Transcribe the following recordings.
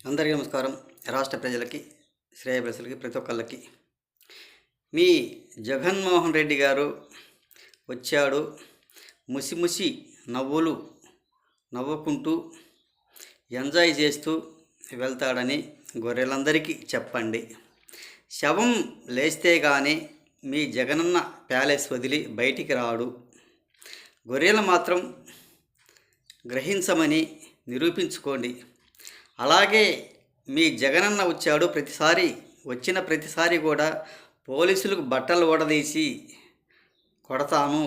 అందరికీ నమస్కారం. రాష్ట్ర ప్రజలకి, శ్రేయభిలాషులకి, ప్రతి ఒక్కళ్ళకి మీ జగన్మోహన్ రెడ్డి గారు వచ్చాడు. ముసి నవ్వులు నవ్వుకుంటూ ఎంజాయ్ చేస్తూ వెళ్తాడని గొర్రెలందరికీ చెప్పండి. శవం లేస్తే కానీ మీ జగనన్న ప్యాలెస్ వదిలి బయటికి రాడు. గొర్రెలు మాత్రం గ్రహించమని నిరూపించుకోండి. అలాగే మీ జగనన్న వచ్చాడు, వచ్చిన ప్రతిసారి కూడా పోలీసులకు బట్టలు ఊడదీసి కొడతాము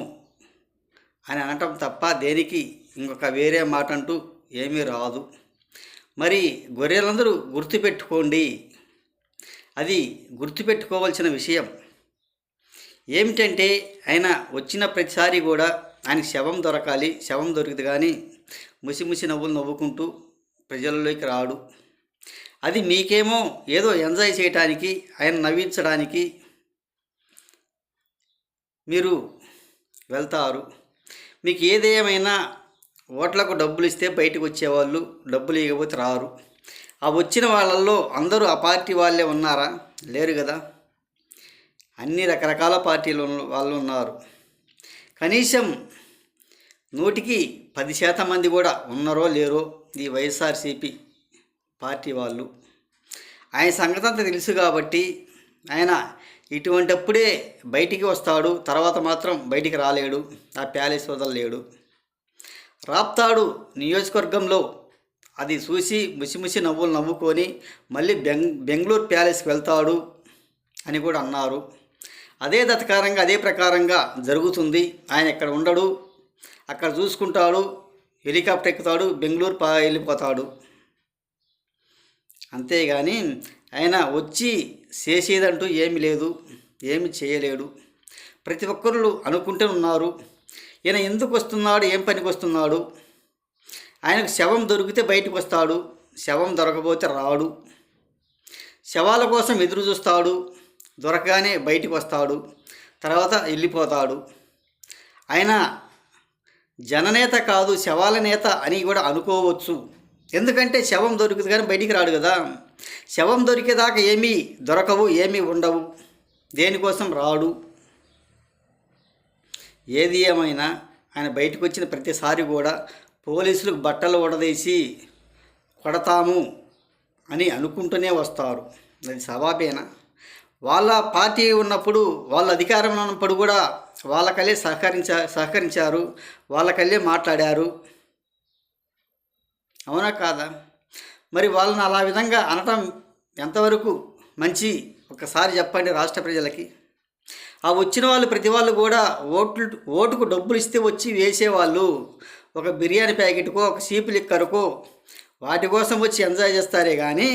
అని అనటం తప్ప దేనికి ఇంకొక వేరే మాట అంటూ ఏమీ రాదు. మరి గొర్రెలందరూ గుర్తుపెట్టుకోండి, అది గుర్తుపెట్టుకోవాల్సిన విషయం ఏమిటంటే ఆయన వచ్చిన ప్రతిసారి కూడా ఆయనకి శవం దొరకాలి. శవం దొరికితే కానీ ముసి నవ్వులు నవ్వుకుంటూ ప్రజల్లోకి రాడు. అది మీకేమో ఏదో ఎంజాయ్ చేయటానికి, ఆయన నవ్వించడానికి మీరు వెళ్తారు. మీకు ఏదేమైనా ఓట్లకు డబ్బులు ఇస్తే బయటకు వచ్చేవాళ్ళు, డబ్బులు ఇవ్వకపోతే రారు. ఆ వచ్చిన వాళ్ళల్లో అందరూ ఆ పార్టీ వాళ్ళే ఉన్నారా? లేరు కదా. అన్ని రకరకాల పార్టీలు వాళ్ళు ఉన్నారు. కనీసం 100కి 10% మంది కూడా ఉన్నారో లేరో ఈ వైఎస్ఆర్సీపీ పార్టీ వాళ్ళు. ఆయన సంగతి అంతా తెలుసు కాబట్టి ఆయన ఇటువంటప్పుడే బయటికి వస్తాడు. తర్వాత మాత్రం బయటికి రాలేడు, ఆ ప్యాలెస్ వదలలేడు. రాప్తాడు నియోజకవర్గంలో అది చూసి ముసి నవ్వులు నవ్వుకొని మళ్ళీ బెంగళూరు ప్యాలెస్కి వెళ్తాడు అని కూడా అన్నారు. అదే ప్రకారంగా జరుగుతుంది. ఆయన ఇక్కడ ఉండడు, అక్కడ చూసుకుంటాడు, హెలికాప్టర్ ఎక్కుతాడు, బెంగళూరు వెళ్ళిపోతాడు. అంతేగాని ఆయన వచ్చి చేసేదంటూ ఏమి లేదు, ఏమి చేయలేడు. ప్రతి ఒక్కరు అనుకుంటూ ఉన్నారు ఈయన ఎందుకు వస్తున్నాడు, ఏం పనికి వస్తున్నాడు. ఆయనకు శవం దొరికితే బయటకు వస్తాడు, శవం దొరకపోతే రాడు. శవాల కోసం ఎదురు చూస్తాడు, దొరకగానే బయటకు వస్తాడు, తర్వాత వెళ్ళిపోతాడు. ఆయన జననేత కాదు, శవాల నేత అని కూడా అనుకోవచ్చు. ఎందుకంటే శవం దొరికింది కానీ బయటికి రాడు కదా. శవం దొరికేదాకా ఏమీ దొరకవు, ఏమీ ఉండవు, దేనికోసం రాడు. ఏది ఏమైనా ఆయన బయటకు వచ్చిన ప్రతిసారి కూడా పోలీసులకు బట్టలు ఉడదీసి కొడతాము అని అనుకుంటూనే వస్తారు. అది సవాబేనా? వాళ్ళ పార్టీ ఉన్నప్పుడు, వాళ్ళ అధికారంలో ఉన్నప్పుడు కూడా వాళ్ళకల్లే సహకరించారు, వాళ్ళకల్లే మాట్లాడారు. అవునా కాదా? మరి వాళ్ళని అలా విధంగా అనటం ఎంతవరకు మంచి? ఒకసారి చెప్పండి రాష్ట్ర ప్రజలకి. ఆ వచ్చిన వాళ్ళు ప్రతి వాళ్ళు కూడా ఓటుకు డబ్బులు ఇస్తే వచ్చి వేసేవాళ్ళు. ఒక బిర్యానీ ప్యాకెట్కో, ఒక సీపు లిక్కర్కో వాటి కోసం వచ్చి ఎంజాయ్ చేస్తారే కానీ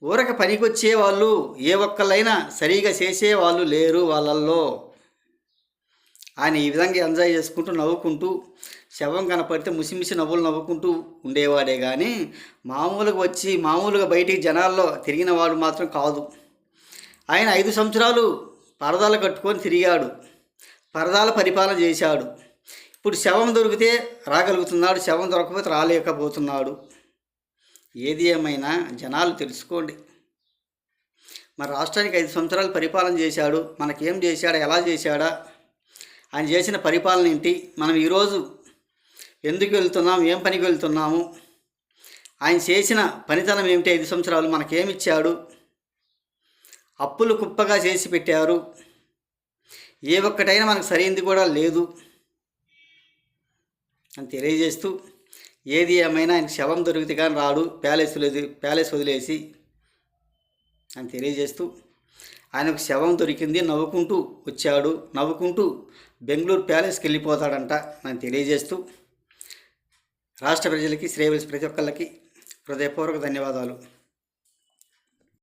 ఊరక పనికొచ్చే వాళ్ళు ఏ ఒక్కళ్ళైనా సరిగా చేసేవాళ్ళు లేరు వాళ్ళల్లో. ఆయన ఈ విధంగా ఎంజాయ్ చేసుకుంటూ నవ్వుకుంటూ శవం కనపడితే ముసి నవ్వులు నవ్వుకుంటూ ఉండేవాడే కానీ మామూలుగా బయటికి జనాల్లో తిరిగిన వాడు మాత్రం కాదు. ఆయన 5 సంవత్సరాలు పరదాలు కట్టుకొని తిరిగాడు, పరదాల పరిపాలన చేశాడు. ఇప్పుడు శవం దొరికితే రాగలుగుతున్నాడు, శవం దొరకకపోతే రాలేకపోతున్నాడు. ఏది ఏమైనా జనాలు తెలుసుకోండి. మన రాష్ట్రానికి 5 సంవత్సరాలు పరిపాలన చేశాడు, మనకేం చేశాడా, ఎలా చేశాడా, ఆయన చేసిన పరిపాలన ఏంటి, మనం ఈరోజు ఎందుకు వెళ్తున్నాము, ఏం పనికి వెళ్తున్నాము, ఆయన చేసిన పనితనం ఏమిటి, 5 సంవత్సరాలు మనకేమిచ్చాడు, అప్పులు కుప్పగా చేసి పెట్టారు, ఏ ఒక్కటైనా మనకు సరైనది కూడా లేదు అని తెలియజేస్తూ, ఏది ఏమైనా ఆయన శవం దొరికితే కానీ రాడు, ప్యాలెస్ వదిలేసి అని తెలియజేస్తూ, ఆయనకు శవం దొరికింది, నవ్వుకుంటూ వచ్చాడు, నవ్వుకుంటూ బెంగళూరు ప్యాలెస్కి వెళ్ళిపోతాడంట అని తెలియజేస్తూ, రాష్ట్ర ప్రజలకి, శ్రేయభిలాషులకి ప్రతి ఒక్కళ్ళకి హృదయపూర్వక ధన్యవాదాలు.